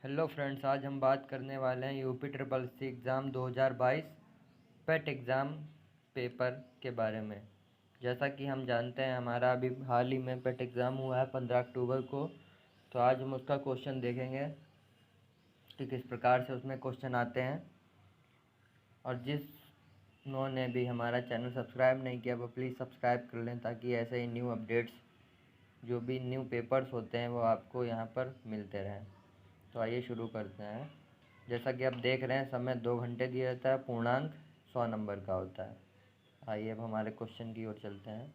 Hello friends, आज हम बात करने वाले हैं यूपी ट्रिपल सी एग्ज़ाम 2022 पेट एग्ज़ाम पेपर के बारे में। जैसा कि हम जानते हैं, हमारा अभी हाल ही में पेट एग्ज़ाम हुआ है 15 अक्टूबर को। तो आज हम उसका क्वेश्चन देखेंगे कि किस प्रकार से उसमें क्वेश्चन आते हैं। और जिन्होंने भी हमारा चैनल सब्सक्राइब नहीं किया वो प्लीज़ सब्सक्राइब कर लें, ताकि ऐसे ही न्यू अपडेट्स, जो भी न्यू पेपर्स होते हैं, वो आपको यहाँ पर मिलते रहें। तो आइए शुरू करते हैं। जैसा कि आप देख रहे हैं, समय 2 घंटे दिया जाता है, पूर्णांक 100 नंबर का होता है। आइए अब हमारे क्वेश्चन की ओर चलते हैं।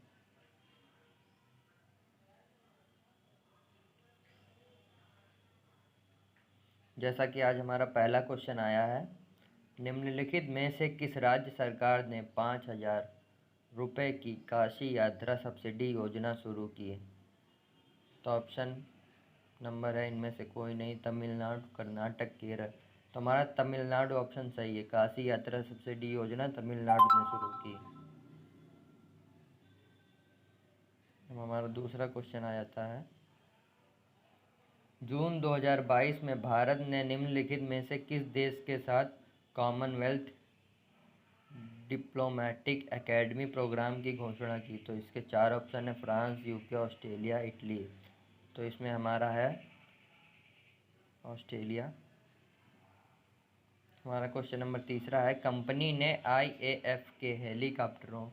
जैसा कि आज हमारा पहला क्वेश्चन आया है, निम्नलिखित में से किस राज्य सरकार ने 5,000 रुपये की काशी यात्रा सब्सिडी योजना शुरू की है? तो ऑप्शन नंबर है इनमें से कोई नहीं, तमिलनाडु, कर्नाटक, केरल। तो हमारा तमिलनाडु ऑप्शन सही है। काशी यात्रा सब्सिडी योजना तमिलनाडु ने शुरू की। अब हमारा दूसरा क्वेश्चन आ जाता है, जून 2022 में भारत ने निम्नलिखित में से किस देश के साथ कॉमनवेल्थ डिप्लोमेटिक एकेडमी प्रोग्राम की घोषणा की? तो इसके 4 ऑप्शन है, फ्रांस, यूके, ऑस्ट्रेलिया, इटली। तो इसमें हमारा है ऑस्ट्रेलिया। हमारा क्वेश्चन नंबर तीसरा है, कंपनी ने आईएएफ के हेलीकॉप्टरों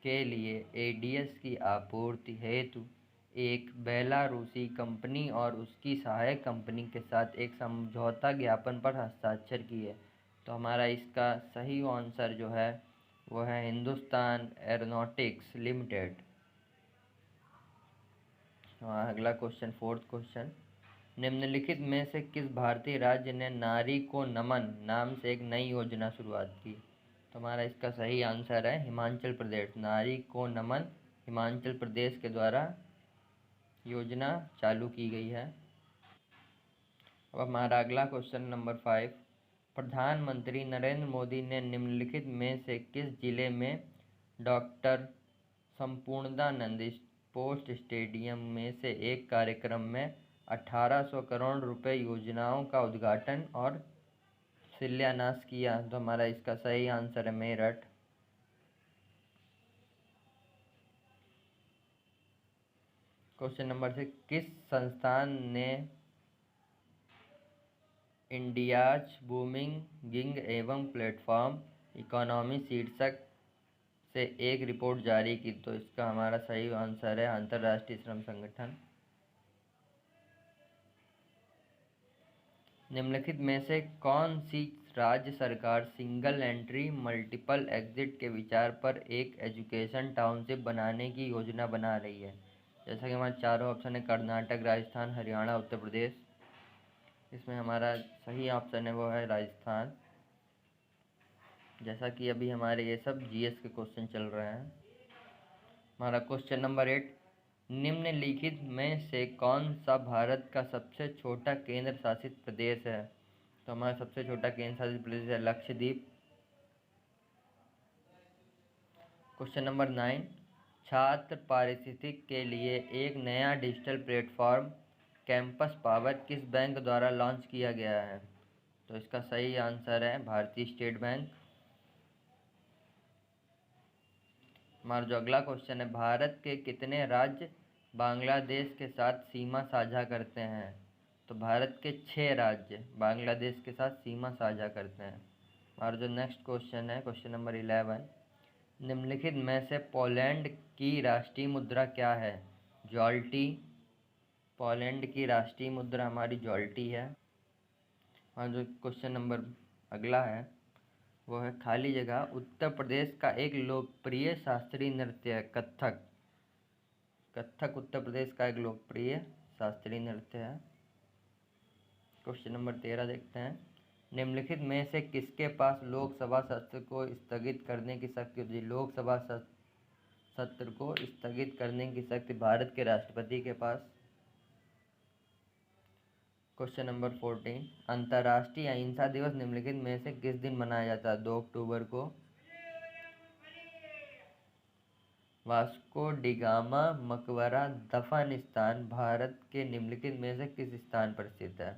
के लिए एडीएस की आपूर्ति हेतु एक बेलारूसी कंपनी और उसकी सहायक कंपनी के साथ एक समझौता ज्ञापन पर हस्ताक्षर किए। तो हमारा इसका सही आंसर जो है वो है हिंदुस्तान एरोनॉटिक्स लिमिटेड। अगला क्वेश्चन, फोर्थ क्वेश्चन, निम्नलिखित में से किस भारतीय राज्य ने नारी को नमन नाम से एक नई योजना शुरुआत की? तो हमारा इसका सही आंसर है हिमाचल प्रदेश। नारी को नमन हिमाचल प्रदेश के द्वारा योजना चालू की गई है। अब हमारा अगला क्वेश्चन नंबर 5, प्रधानमंत्री नरेंद्र मोदी ने निम्नलिखित में से किस जिले में डॉक्टर संपूर्णानंद स्पोर्ट्स स्टेडियम में से एक कार्यक्रम में 1800 करोड़ रुपए योजनाओं का उद्घाटन और शिलान्यास किया? तो हमारा इसका सही आंसर है मेरठ। क्वेश्चन नंबर 6, किस संस्थान ने इंडियाज बूमिंग गिग एवं प्लेटफॉर्म इकोनॉमी शीर्षक से एक रिपोर्ट जारी की? तो इसका हमारा सही आंसर है अंतर्राष्ट्रीय श्रम संगठन। निम्नलिखित में से कौन सी राज्य सरकार सिंगल एंट्री मल्टीपल एग्जिट के विचार पर एक एजुकेशन टाउनशिप बनाने की योजना बना रही है? जैसा कि हमारे चारों ऑप्शन है, कर्नाटक, राजस्थान, हरियाणा, उत्तर प्रदेश। इसमें हमारा सही ऑप्शन है वो है राजस्थान। जैसा कि अभी हमारे ये सब जीएस के क्वेश्चन चल रहे हैं। हमारा क्वेश्चन नंबर 8, निम्नलिखित में से कौन सा भारत का सबसे छोटा केंद्र शासित प्रदेश है? तो हमारा सबसे छोटा केंद्र शासित प्रदेश है लक्षद्वीप। क्वेश्चन नंबर 9, छात्र पारिस्थितिक के लिए एक नया डिजिटल प्लेटफॉर्म कैंपस पावर किस बैंक द्वारा लॉन्च किया गया है? तो इसका सही आंसर है भारतीय स्टेट बैंक। हमारा जो अगला क्वेश्चन है, भारत के कितने राज्य बांग्लादेश के साथ सीमा साझा करते हैं? तो भारत के 6 राज्य बांग्लादेश के साथ सीमा साझा करते हैं। हमारा जो नेक्स्ट क्वेश्चन है, क्वेश्चन नंबर 11, निम्नलिखित में से पोलैंड की राष्ट्रीय मुद्रा क्या है? जॉल्टी। पोलैंड की राष्ट्रीय मुद्रा हमारी जॉल्टी है। और जो क्वेश्चन नंबर अगला है वो है खाली जगह, उत्तर प्रदेश का एक लोकप्रिय शास्त्रीय नृत्य है कथक। कथक उत्तर प्रदेश का एक लोकप्रिय शास्त्रीय नृत्य है। क्वेश्चन नंबर 13 देखते हैं, निम्नलिखित में से किसके पास लोकसभा सत्र को स्थगित करने की शक्ति होती है? लोकसभा सत्र को स्थगित करने की शक्ति भारत के राष्ट्रपति के पास। क्वेश्चन नंबर 14, अंतर्राष्ट्रीय अहिंसा दिवस निम्नलिखित में से किस दिन मनाया जाता है? 2 अक्टूबर को। वास्को डिगामा मकबरा दफन स्थान भारत के निम्नलिखित में से किस स्थान पर स्थित है?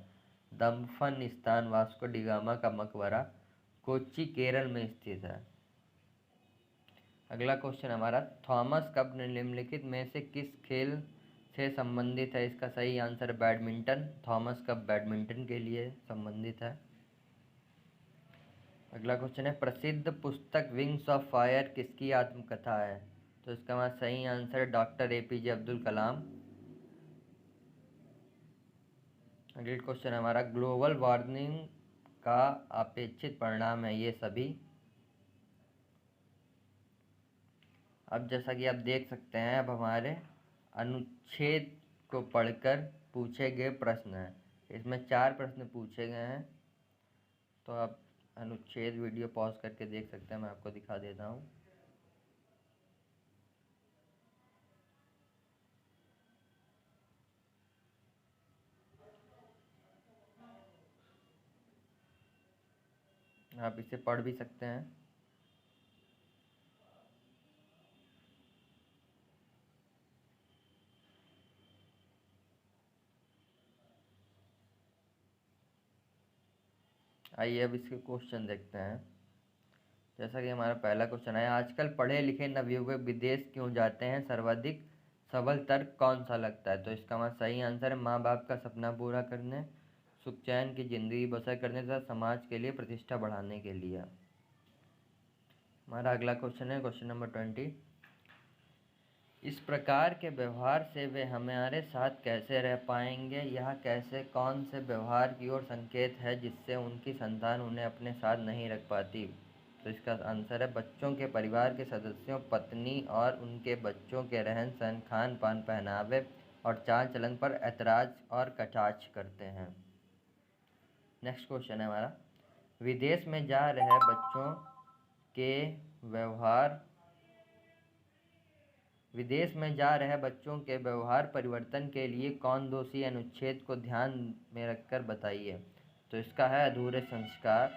दफन स्थान वास्को डिगामा का मकबरा कोच्चि केरल में स्थित है। अगला क्वेश्चन हमारा, थॉमस कप निम्नलिखित में से किस खेल से संबंधित है? इसका सही answer badminton. Thomas cup badminton के लिए संबंधित है। अगला क्वेश्चन है, प्रसिद्ध पुस्तक विंग्स ऑफ फायर किसकी आत्मकथा है? तो इसका हमारा सही answer doctor APJ Abdul Kalam. अगला क्वेश्चन हमारा, ग्लोबल वार्मिंग का अपेक्षित परिणाम है ये सभी। अब जैसा कि आप देख सकते हैं, अब हमारे अनुच्छेद को पढ़कर पूछे गए प्रश्न हैं। इसमें 4 प्रश्न पूछे गए हैं, तो आप अनुच्छेद वीडियो पॉज करके देख सकते हैं। मैं आपको दिखा देता हूँ। आप इसे पढ़ भी सकते हैं। आइए अब इसके क्वेश्चन देखते हैं। जैसा कि हमारा पहला क्वेश्चन है, आजकल पढ़े लिखे नवयुवक विदेश क्यों जाते हैं? सर्वाधिक सबल तर्क कौन सा लगता है? तो इसका हमारा सही आंसर है माँ बाप का सपना पूरा करने, सुख चैन की जिंदगी बसर करने तथा समाज के लिए प्रतिष्ठा बढ़ाने के लिए। हमारा अगला क्वेश्चन है क्वेश्चन नंबर 20, इस प्रकार के व्यवहार से वे हमारे साथ कैसे रह पाएंगे? यह कैसे कौन से व्यवहार की ओर संकेत है जिससे उनकी संतान उन्हें अपने साथ नहीं रख पाती? तो इसका आंसर है बच्चों के परिवार के सदस्यों, पत्नी और उनके बच्चों के रहन सहन, खान पान, पहनावे और चाल चलन पर ऐतराज और कटाक्ष करते हैं। नेक्स्ट क्वेश्चन है हमारा, विदेश में जा रहे बच्चों के व्यवहार परिवर्तन के लिए कौन दोषी? अनुच्छेद को ध्यान में रखकर बताइए। तो इसका है अधूरे संस्कार।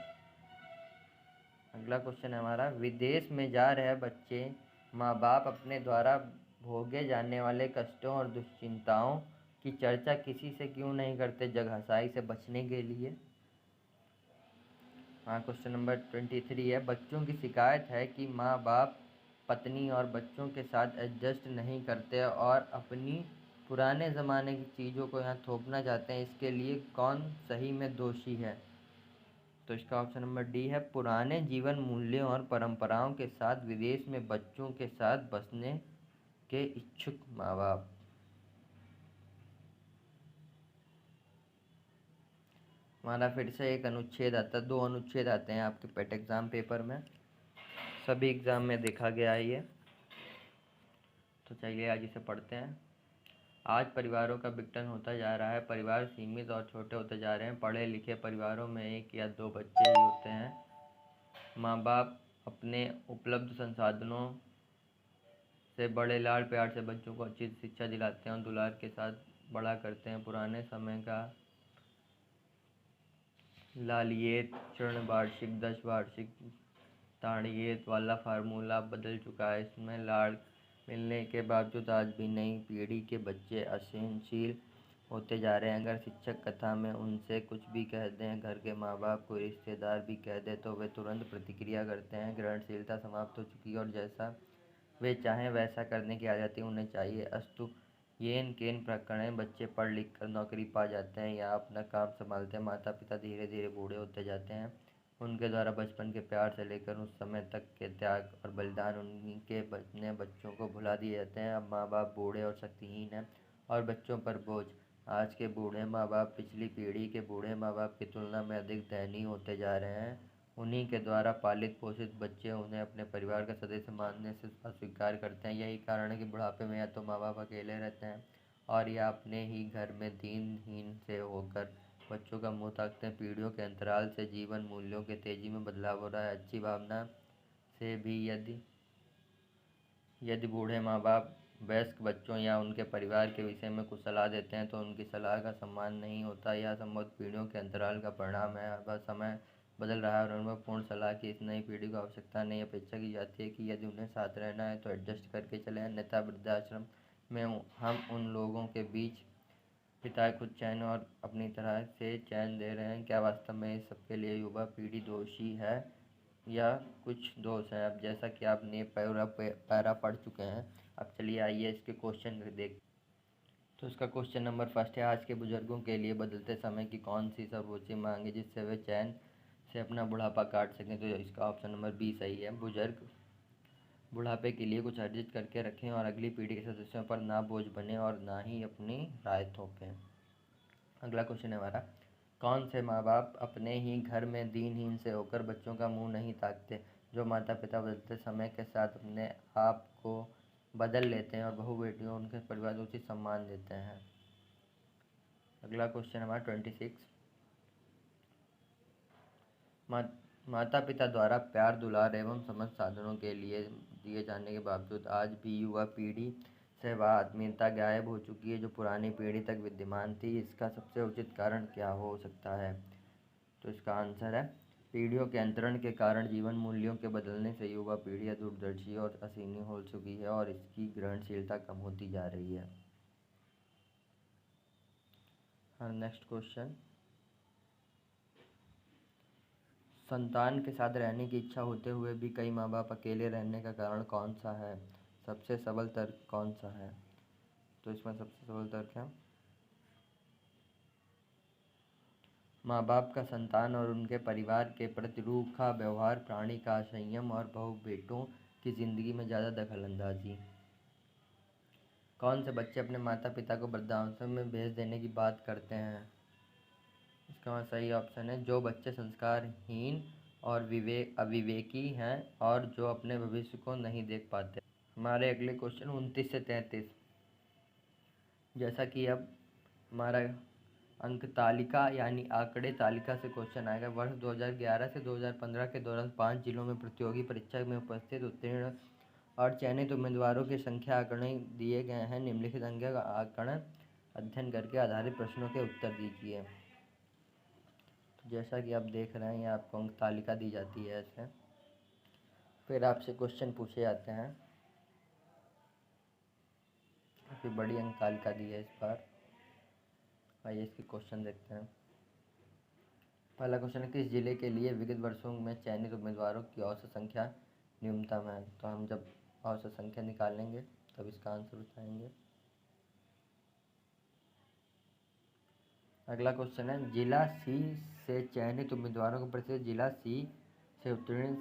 अगला क्वेश्चन है हमारा, विदेश में जा रहे बच्चे माँ बाप अपने द्वारा भोगे जाने वाले कष्टों और दुश्चिंताओं की चर्चा किसी से क्यों नहीं करते? जगहसाई से बचने के लिए। हाँ, क्वेश्चन नंबर 23 है, बच्चों की शिकायत है कि माँ बाप पत्नी और बच्चों के साथ एडजस्ट नहीं करते और अपनी पुराने ज़माने की चीज़ों को यहाँ थोपना चाहते हैं। इसके लिए कौन सही में दोषी है? तो इसका ऑप्शन नंबर डी है पुराने जीवन मूल्यों और परंपराओं के साथ विदेश में बच्चों के साथ बसने के इच्छुक माँ बाप। हमारा फिर से एक अनुच्छेद आता है, 2 अनुच्छेद आते हैं आपके पेट एग्ज़ाम पेपर में, सभी एग्ज़ाम में देखा गया है ये। तो चलिए आज इसे पढ़ते हैं। आज परिवारों का विघटन होता जा रहा है, परिवार सीमित और छोटे होते जा रहे हैं। पढ़े लिखे परिवारों में 1 या 2 बच्चे ही होते हैं। माँ बाप अपने उपलब्ध संसाधनों से बड़े लाड़ प्यार से बच्चों को अच्छी शिक्षा दिलाते हैं और दुलार के साथ बड़ा करते हैं। पुराने समय का लालियत, चरण वार्षिक, 10 वार्षिक, ताड़ियत वाला फार्मूला बदल चुका है। इसमें लाड़ मिलने के बावजूद आज भी नई पीढ़ी के बच्चे असहनशील होते जा रहे हैं। अगर शिक्षक कथा में उनसे कुछ भी कह दें, घर के माँ बाप को रिश्तेदार भी कह दें, तो वे तुरंत प्रतिक्रिया करते हैं। ग्रहणशीलता समाप्त हो चुकी है और जैसा वे चाहें वैसा करने की आज़ादी उन्हें चाहिए। अस्तु येन केन प्रकरण बच्चे पढ़ लिख कर नौकरी पा जाते हैं या अपना काम संभालते हैं। माता पिता धीरे धीरे बूढ़े होते जाते हैं। उनके द्वारा बचपन के प्यार से लेकर उस समय तक के त्याग और बलिदान उनके अपने बच्चों को भुला दिए जाते हैं। अब माँ बाप बूढ़े और शक्तिहीन हैं और बच्चों पर बोझ। आज के बूढ़े माँ बाप पिछली पीढ़ी के बूढ़े माँ बाप की तुलना में अधिक दयनीय होते जा रहे हैं। उन्हीं के द्वारा पालित पोषित बच्चे उन्हें अपने परिवार का सदस्य मानने से अस्वीकार करते हैं। यही कारण है कि बुढ़ापे में या तो माँ बाप अकेले रहते हैं और या अपने ही घर में दीनहीन से होकर बच्चों का मुँह ताकते हैं। पीढ़ियों के अंतराल से जीवन मूल्यों के तेजी में बदलाव हो रहा है। अच्छी भावना से भी यदि बूढ़े माँ बाप वयस्क बच्चों या उनके परिवार के विषय में कुछ सलाह देते हैं तो उनकी सलाह का सम्मान नहीं होता। यह संभवतः पीढ़ियों के अंतराल का परिणाम है। वह समय बदल रहा है और अनुभवपूर्ण सलाह की इस नई पीढ़ी को आवश्यकता नहीं। अपेक्षा की जाती है कि यदि उन्हें साथ रहना है तो एडजस्ट करके चलें, अन्यथा वृद्धाश्रम में हम उन लोगों के बीच पिता खुद चैन और अपनी तरह से चैन दे रहे हैं, क्या वास्तव में इस सबके लिए युवा पीढ़ी दोषी है या कुछ दोष है? अब जैसा कि आपने पैरा पढ़ चुके हैं, अब चलिए आइए इसके क्वेश्चन देख। तो इसका क्वेश्चन नंबर फर्स्ट है, आज के बुजुर्गों के लिए बदलते समय की कौन सी सर्वोच्च मांग है जिससे वे चैन से अपना बुढ़ापा काट सकें? तो इसका ऑप्शन नंबर बी सही है। बुजुर्ग बुढ़ापे के लिए कुछ अर्जित करके रखें और अगली पीढ़ी के सदस्यों पर ना बोझ बने और ना ही अपनी राय थोपें। अगला क्वेश्चन है हमारा, कौन से माँ बाप अपने ही घर में दीनहीन से होकर बच्चों का मुंह नहीं ताकते? जो माता पिता बदलते समय के साथ अपने आप को बदल लेते हैं और बहू बेटियों उनके परिवार को उचित सम्मान देते हैं। अगला क्वेश्चन हमारा 26, माता पिता द्वारा प्यार दुलार एवं समस्त साधनों के लिए दिए जाने के बावजूद आज भी युवा पीढ़ी से वह आत्मीयता गायब हो चुकी है जो पुरानी पीढ़ी तक विद्यमान थी। इसका सबसे उचित कारण क्या हो सकता है? तो इसका आंसर है, पीढ़ियों के अंतरण के कारण जीवन मूल्यों के बदलने से युवा पीढ़ी दूरदर्शी और असीमी हो चुकी है और इसकी ग्रहणशीलता कम होती जा रही है। नेक्स्ट क्वेश्चन, संतान के साथ रहने की इच्छा होते हुए भी कई माँ बाप अकेले रहने का कारण कौन सा है? सबसे सबल तर्क कौन सा है? तो इसमें सबसे सबल तर्क है, माँ बाप का संतान और उनके परिवार के प्रति रूखा व्यवहार, प्राणी का संयम और बहु बेटों की जिंदगी में ज़्यादा दखलंदाजी। कौन से बच्चे अपने माता पिता को वृद्धाश्रम में भेज देने की बात करते हैं? इसका सही ऑप्शन है, जो बच्चे संस्कारहीन और अविवेकी हैं और जो अपने भविष्य को नहीं देख पाते। हमारे अगले क्वेश्चन 29 से 33, जैसा कि अब हमारा अंक तालिका यानी आंकड़े तालिका से क्वेश्चन आएगा। वर्ष 2011 से 2015 के दौरान 5 जिलों में प्रतियोगी परीक्षा में उपस्थित उत्तीर्ण और चयनित उम्मीदवारों की संख्या आंकड़े दिए गए हैं। निम्नलिखित अंक आंकड़े अध्ययन करके आधारित प्रश्नों के उत्तर दीजिए। तो जैसा कि आप देख रहे हैं, ये आपको अंक तालिका दी जाती है ऐसे, फिर आपसे क्वेश्चन पूछे जाते हैं। काफ़ी बड़ी अंक तालिका दी है इस बार। आइए इसके क्वेश्चन देखते हैं। पहला क्वेश्चन है, किस जिले के लिए विगत वर्षों में चयनित उम्मीदवारों की औसत संख्या न्यूनतम है? तो हम जब औसत संख्या निकालेंगे तब इसका आंसर बताएंगे। अगला क्वेश्चन है, जिला सी से चयनित उम्मीदवारों का प्रतिशत जिला सी से उत्तीर्ण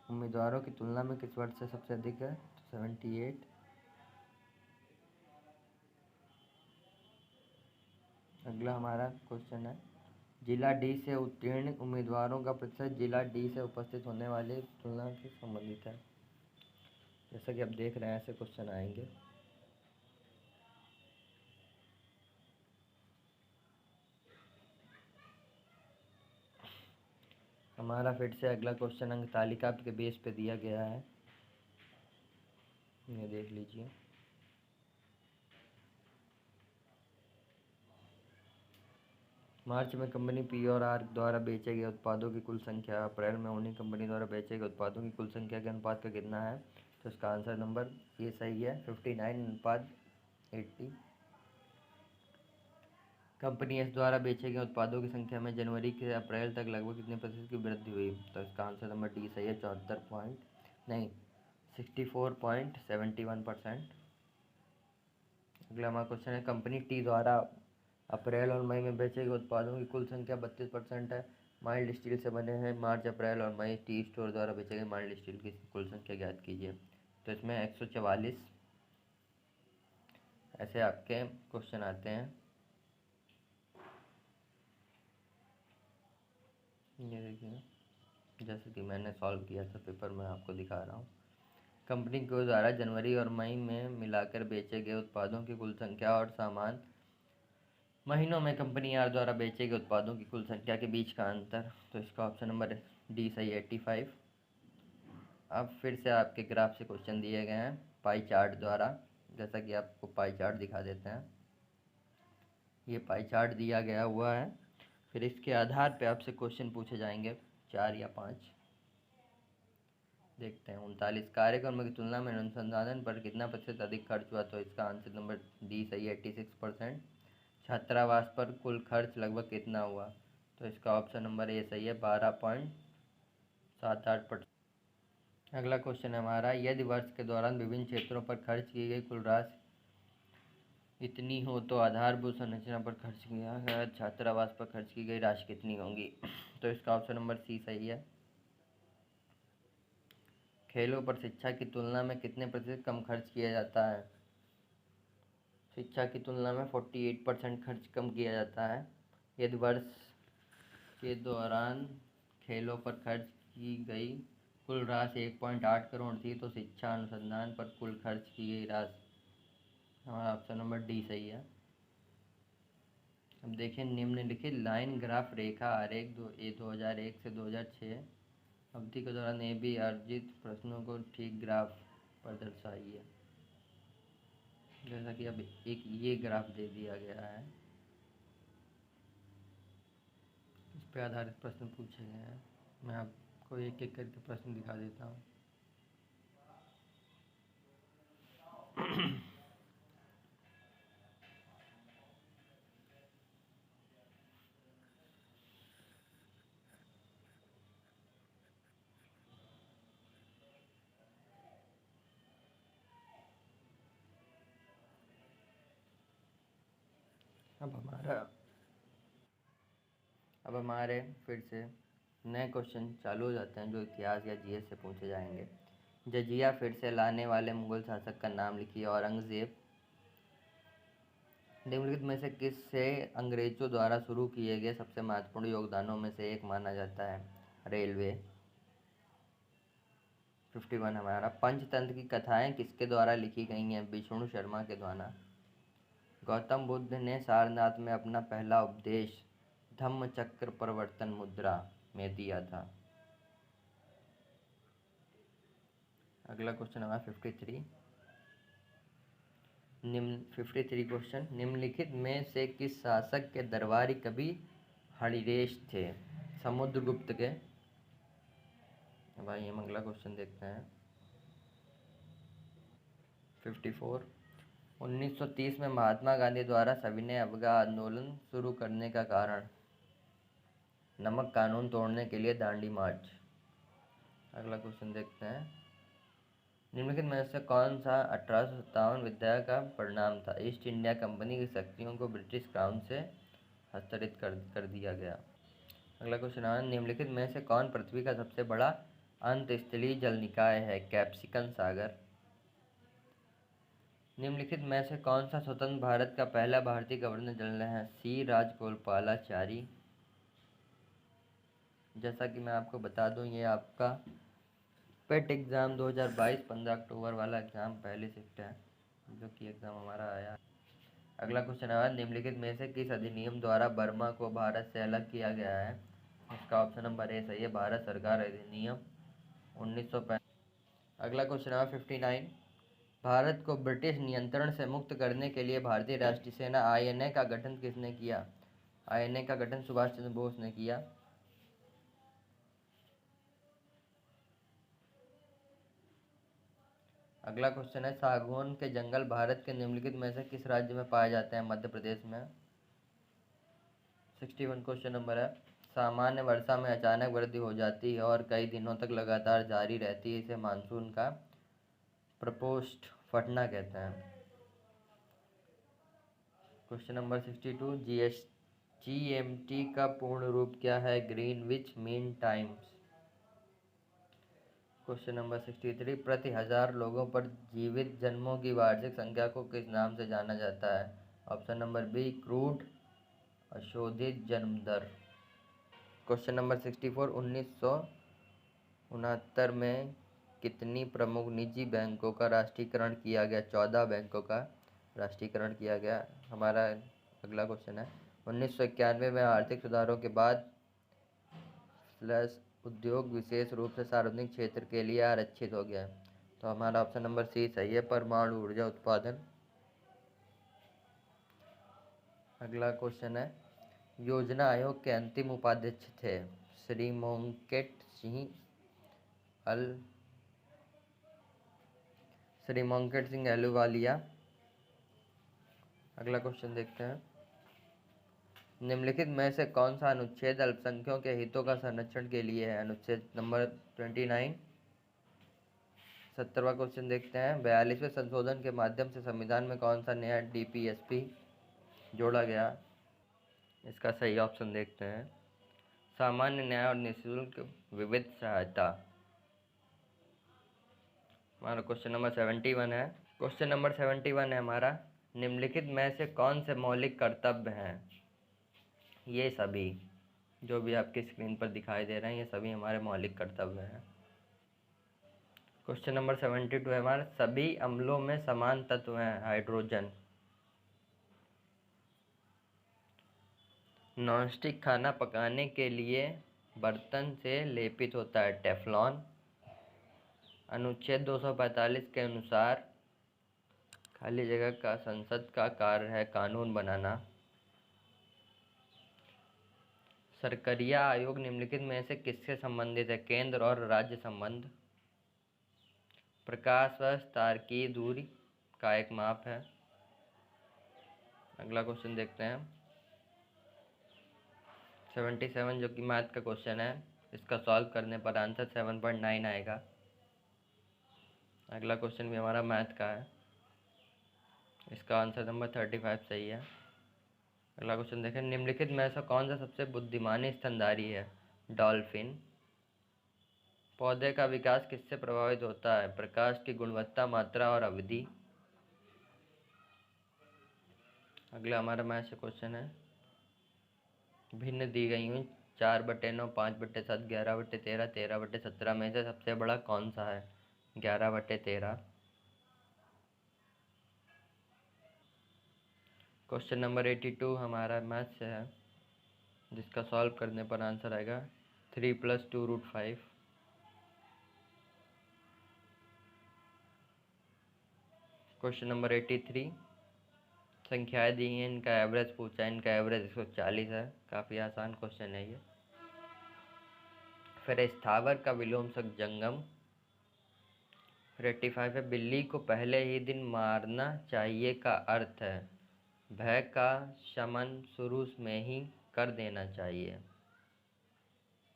उम्मीदवारों की तुलना में किस वर्ष से सबसे अधिक है? तो 78। अगला हमारा क्वेश्चन है, जिला डी से उत्तीर्ण उम्मीदवारों का प्रतिशत जिला डी से उपस्थित होने वाले तुलना से संबंधित है। जैसा कि आप देख रहे हैं, ऐसे क्वेश्चन आएंगे। हमारा फिर से अगला क्वेश्चन अंक तालिका के बेस पे दिया गया है, ये देख लीजिए। मार्च में कंपनी पी और आर द्वारा बेचे गए उत्पादों की कुल संख्या अप्रैल में उन्हीं कंपनी द्वारा बेचे गए उत्पादों की कुल संख्या के अनुपात का कितना है? तो इसका आंसर नंबर ये सही है, 59:80। कंपनी एस द्वारा बेचे गए उत्पादों की संख्या में जनवरी से अप्रैल तक लगभग कितने प्रतिशत की वृद्धि हुई? तो इसका आंसर नंबर डी सही है, 64.71%। अगला हमारा क्वेश्चन है, कंपनी टी द्वारा अप्रैल और मई में बेचे गए उत्पादों की कुल संख्या 32% है। माइल्ड स्टील से बने हैं मार्च अप्रैल और मई टी स्टोर द्वारा बेचे गए माइल्ड स्टील की कुल संख्या ज्ञात कीजिए। तो इसमें 144 ऐसे आपके क्वेश्चन आते हैं। ये देखिए, जैसे कि मैंने सॉल्व किया था पेपर में आपको दिखा रहा हूँ। कंपनी के द्वारा जनवरी और मई में मिलाकर बेचे गए उत्पादों की कुल संख्या और समान महीनों में कंपनी आर द्वारा बेचे गए उत्पादों की कुल संख्या के बीच का अंतर। तो इसका ऑप्शन नंबर डी सही है, 85। अब फिर से आपके ग्राफ से क्वेश्चन दिए गए हैं पाई चार्ट द्वारा। जैसा कि आपको पाई चार्ट दिखा देते हैं, ये पाई चार्ट दिया गया हुआ है, फिर इसके आधार पे आपसे क्वेश्चन पूछे जाएंगे 4 या 5। देखते हैं। 39 कार्यक्रमों की तुलना में अनुसंधान पर कितना प्रतिशत अधिक खर्च हुआ? तो इसका आंसर नंबर डी सही है, 86%। छात्रावास पर कुल खर्च लगभग कितना हुआ? तो इसका ऑप्शन नंबर ए सही है, 12.78%। अगला क्वेश्चन है हमारा, यदि वर्ष के दौरान विभिन्न क्षेत्रों पर खर्च की गई कुल राशि इतनी हो तो आधारभूत संरचना पर खर्च किया गया छात्रावास पर खर्च की गई राशि कितनी होगी? तो इसका ऑप्शन नंबर सी सही है। खेलों पर शिक्षा की तुलना में कितने प्रतिशत कम खर्च किया जाता है? शिक्षा की तुलना में 48% खर्च कम किया जाता है। यदि वर्ष के दौरान खेलों पर खर्च की गई कुल राशि 1.8 करोड़ थी तो शिक्षा अनुसंधान पर कुल खर्च की गई राशि, हमारा ऑप्शन नंबर डी सही है। अब देखें, निम्नलिखित लाइन ग्राफ रेखा आरेख 2001 से 2006 अवधि के दौरान ए बी अर्जित प्रश्नों को ठीक ग्राफ पर दर्शाइए। जैसा कि अब एक ये ग्राफ दे दिया गया है, इस पे आधारित प्रश्न पूछे गए हैं। मैं आपको एक एक करके प्रश्न दिखा देता हूँ। अब हमारे फिर से नए क्वेश्चन चालू हो जाते हैं जो इतिहास या जीएस से पूछे जाएंगे। जजिया फिर से लाने वाले मुगल शासक का नाम लिखिए। औरंगजेब। निम्नलिखित में से किससे अंग्रेजों द्वारा शुरू किए गए सबसे महत्वपूर्ण योगदानों में से एक माना जाता है? रेलवे। 51 हमारा, पंचतंत्र की कथाएं किसके द्वारा लिखी गई हैं? विष्णु शर्मा के द्वारा। गौतम बुद्ध ने सारनाथ में अपना पहला उपदेश धम्मचक्र प्रवर्तन मुद्रा में दिया था। अगला क्वेश्चन हमारा 53 क्वेश्चन, निम्नलिखित में से किस शासक के दरबारी कवि हरिदेश थे? समुद्रगुप्त के। भाई हम अगला क्वेश्चन देखते हैं। 54 1930 में महात्मा गांधी द्वारा सविनय अवज्ञा आंदोलन शुरू करने का कारण? नमक कानून तोड़ने के लिए दांडी मार्च। अगला क्वेश्चन देखते हैं। निम्नलिखित में से कौन सा 1857 विधेयक का परिणाम था? ईस्ट इंडिया कंपनी की शक्तियों को ब्रिटिश क्राउन से हस्तांतरित कर दिया गया। अगला क्वेश्चन है, निम्नलिखित में से कौन पृथ्वी का सबसे बड़ा अंतस्थलीय जल निकाय है? कैप्सिकन सागर। निम्नलिखित में से कौन सा स्वतंत्र भारत का पहला भारतीय गवर्नर जनरल है? सी राजगोपालाचारी। जैसा कि मैं आपको बता दूं, ये आपका पेट एग्ज़ाम 2022 15 अक्टूबर वाला एग्ज़ाम पहले शिफ्ट है जो कि एग्ज़ाम हमारा आया। अगला क्वेश्चन है, निम्नलिखित में से किस अधिनियम द्वारा बर्मा को भारत से अलग किया गया है? इसका ऑप्शन नंबर ए सही है, भारत सरकार अधिनियम 1965। अगला क्वेश्चन है 59, भारत को ब्रिटिश नियंत्रण से मुक्त करने के लिए भारतीय राष्ट्रीय सेना आईएनए का गठन किसने किया? आईएनए का गठन सुभाष चंद्र बोस ने किया। अगला क्वेश्चन है, सागौन के जंगल भारत के निम्नलिखित में से किस राज्य में पाए जाते हैं? मध्य प्रदेश में। 61 क्वेश्चन नंबर है, सामान्य वर्षा में अचानक वृद्धि हो जाती है और कई दिनों तक लगातार जारी रहती है, इसे मानसून का प्रकोष्ठ फटना कहते हैं। क्वेश्चन नंबर 62, जीएमटी का पूर्ण रूप क्या है? Greenwich mean times. Question number 63, प्रति 1000 लोगों पर जीवित जन्मों की वार्षिक संख्या को किस नाम से जाना जाता है? ऑप्शन नंबर बी, क्रूड अशोधित जन्म दर। क्वेश्चन नंबर 64, 1969 में कितनी प्रमुख निजी बैंकों का राष्ट्रीयकरण किया गया? 14 बैंकों का राष्ट्रीयकरण किया गया। हमारा अगला क्वेश्चन है, 1991 में आर्थिक सुधारों के बाद उद्योग विशेष रूप से सार्वजनिक क्षेत्र के लिए आरक्षित हो गया। तो हमारा ऑप्शन नंबर सी सही है, परमाणु ऊर्जा उत्पादन। अगला क्वेश्चन है, योजना आयोग के अंतिम उपाध्यक्ष थे? श्री मोंकेट सिंह अहलूवालिया। अगला क्वेश्चन देखते हैं, निम्नलिखित में से कौन सा अनुच्छेद अल्पसंख्यकों के हितों का संरक्षण के लिए है? अनुच्छेद नंबर 29। 70वां क्वेश्चन देखते हैं। 42वें संशोधन के माध्यम से संविधान में कौन सा नया डीपीएसपी जोड़ा गया? इसका सही ऑप्शन देखते हैं। सामान्य न्याय और निःशुल्क विविध सहायता। हमारा क्वेश्चन नंबर 71 है। क्वेश्चन नंबर 71 है हमारा, निम्नलिखित में से कौन से मौलिक कर्तव्य हैं? ये सभी जो भी आपकी स्क्रीन पर दिखाई दे रहे हैं, ये सभी हमारे मौलिक कर्तव्य हैं। क्वेश्चन नंबर 72 है हमारा, सभी अम्लों में समान तत्व हैं हाइड्रोजन। नॉनस्टिक खाना पकाने के लिए बर्तन से लेपित होता है टेफलॉन। अनुच्छेद 245 के अनुसार खाली जगह का संसद का कार्य है कानून बनाना। सरकरिया आयोग निम्नलिखित में से किससे संबंधित है? केंद्र और राज्य संबंध। प्रकाश वर्ष तारकीय दूरी का एक माप है। अगला क्वेश्चन देखते हैं 77, जो कि मैथ का क्वेश्चन है। इसका सॉल्व करने पर आंसर 7.9 आएगा। अगला क्वेश्चन भी हमारा मैथ का है। इसका आंसर नंबर 35 सही है। अगला क्वेश्चन देखें, निम्नलिखित में से कौन सा सबसे बुद्धिमानी स्तनधारी है? डॉल्फिन। पौधे का विकास किससे प्रभावित होता है? प्रकाश की गुणवत्ता, मात्रा और अवधि। अगला हमारा मैथ से क्वेश्चन है, भिन्न दी गई हुई 4/9, 5/7, 11/13, 13/17 में से सबसे बड़ा कौन सा है? 11/13। क्वेश्चन नंबर 82 हमारा मैथ से है, जिसका सॉल्व करने पर आंसर आएगा 3 + 2√5। क्वेश्चन नंबर 83, संख्याएं दी हैं, इनका एवरेज पूछा है। इनका एवरेज 140 है। काफ़ी आसान क्वेश्चन है ये। फिर स्थावर का विलोमसक जंगम। फिर 85 है, बिल्ली को पहले ही दिन मारना चाहिए का अर्थ है भय का शमन शुरू में ही कर देना चाहिए।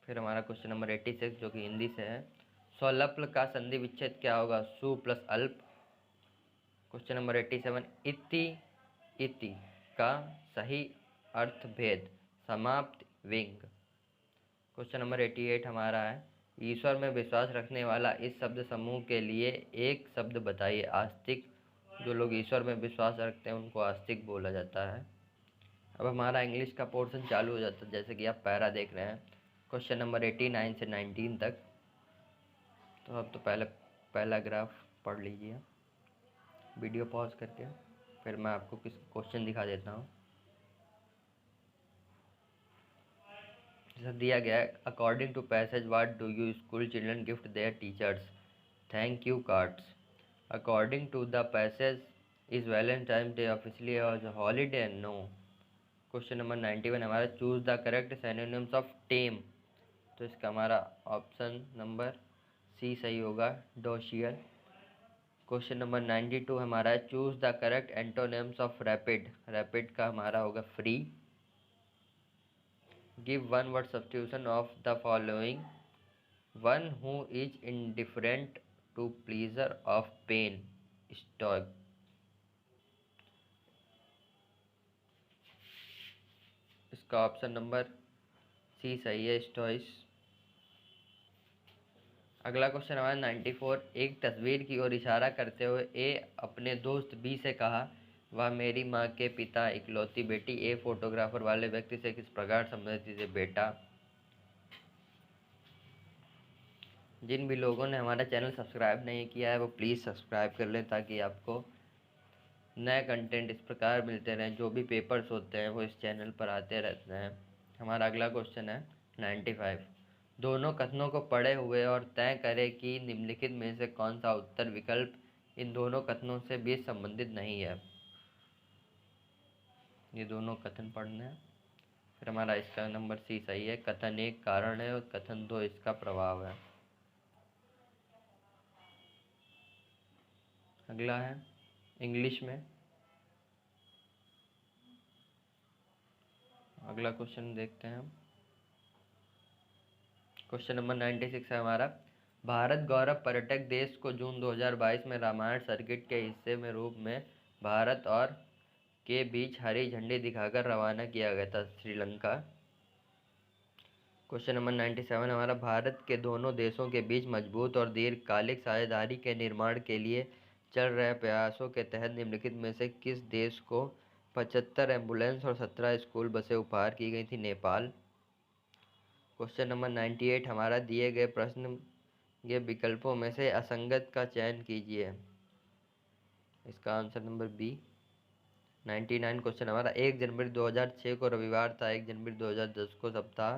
फिर हमारा क्वेश्चन नंबर 86, जो कि हिंदी से है, स्वलप्ल का संधि विच्छेद क्या होगा? सु प्लस अल्प। क्वेश्चन नंबर 87, इति इति का सही अर्थ भेद समाप्त विंग। क्वेश्चन नंबर 88 हमारा है, ईश्वर में विश्वास रखने वाला इस शब्द समूह के लिए एक शब्द बताइए। आस्तिक। जो लोग ईश्वर में विश्वास रखते हैं उनको आस्तिक बोला जाता है। अब हमारा इंग्लिश का पोर्शन चालू हो जाता है, जैसे कि आप पैरा देख रहे हैं क्वेश्चन नंबर 89 से 19 तक। तो अब तो पहला ग्राफ पढ़ लीजिए वीडियो पॉज करके, फिर मैं आपको किस क्वेश्चन दिखा देता हूँ। जैसा दिया गया है, according to passage what do you school children gift their teachers? Thank you cards. According to the passage, is Valentine day officially a holiday? No. Question number 91 हमारा, choose the correct synonyms of tame. तो इसका हमारा option number C सही होगा, डोशियल। Question number 92 हमारा है, choose the correct antonyms of rapid. Rapid का हमारा होगा free. Give one word substitution of the following. One who is indifferent to pleasure of pain, stoic. इसका ऑप्शन नंबर सी सही है, स्टॉइस। अगला क्वेश्चन हमारा 94, एक तस्वीर की ओर इशारा करते हुए ए अपने दोस्त बी से कहा, वह मेरी माँ के पिता इकलौती बेटी। ए फोटोग्राफर वाले व्यक्ति से किस प्रकार संबंधित है? बेटा। जिन भी लोगों ने हमारा चैनल सब्सक्राइब नहीं किया है वो प्लीज़ सब्सक्राइब कर लें, ताकि आपको नए कंटेंट इस प्रकार मिलते रहें। जो भी पेपर्स होते हैं वो इस चैनल पर आते रहते हैं। हमारा अगला क्वेश्चन है 95, दोनों कथनों को पढ़े हुए और तय करें कि निम्नलिखित में से कौन सा उत्तर विकल्प इन दोनों कथनों से भी संबंधित नहीं है। ये दोनों कथन पढ़ने हैं। फिर हमारा इसका नंबर सी सही है, कथन एक कारण है और कथन दो इसका प्रभाव है। अगला है इंग्लिश में। अगला क्वेश्चन देखते हैं हम। क्वेश्चन नंबर 96 है हमारा, भारत गौरव पर्यटक देश को जून 2022 में रामायण सर्किट के हिस्से में रूप में भारत और के बीच हरी झंडी दिखाकर रवाना किया गया था, श्रीलंका। क्वेश्चन नंबर 97 हमारा, भारत के दोनों देशों के बीच मजबूत और दीर्घकालिक साझेदारी के निर्माण के लिए चल रहे प्रयासों के तहत निम्नलिखित में से किस देश को 75 एम्बुलेंस और 17 स्कूल बसें उपहार की गई थी? नेपाल। क्वेश्चन नंबर 98 हमारा, दिए गए प्रश्न के विकल्पों में से असंगत का चयन कीजिए। इसका आंसर नंबर बी। 99 क्वेश्चन हमारा, 1 जनवरी 2006 को रविवार था, 1 जनवरी 2010 को सप्ताह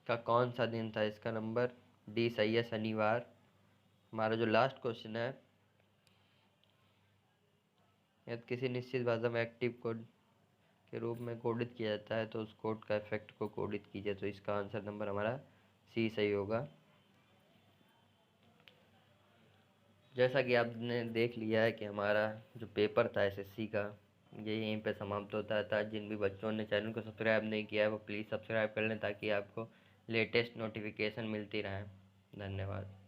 का कौन सा दिन था? इसका नंबर डी सही है, शनिवार। हमारा जो लास्ट क्वेश्चन है, यदि किसी निश्चित भाषा में एक्टिव कोड के रूप में कोडित किया जाता है तो उस कोड का इफेक्ट को कोडित कीजिए। तो इसका आंसर नंबर हमारा सी सही होगा। जैसा कि आपने देख लिया है कि हमारा जो पेपर था एसएससी का, ये यहीं पे समाप्त होता था। जिन भी बच्चों ने चैनल को सब्सक्राइब नहीं किया है वो प्लीज़ सब्सक्राइब कर लें ताकि आपको लेटेस्ट नोटिफिकेशन मिलती रहे। धन्यवाद।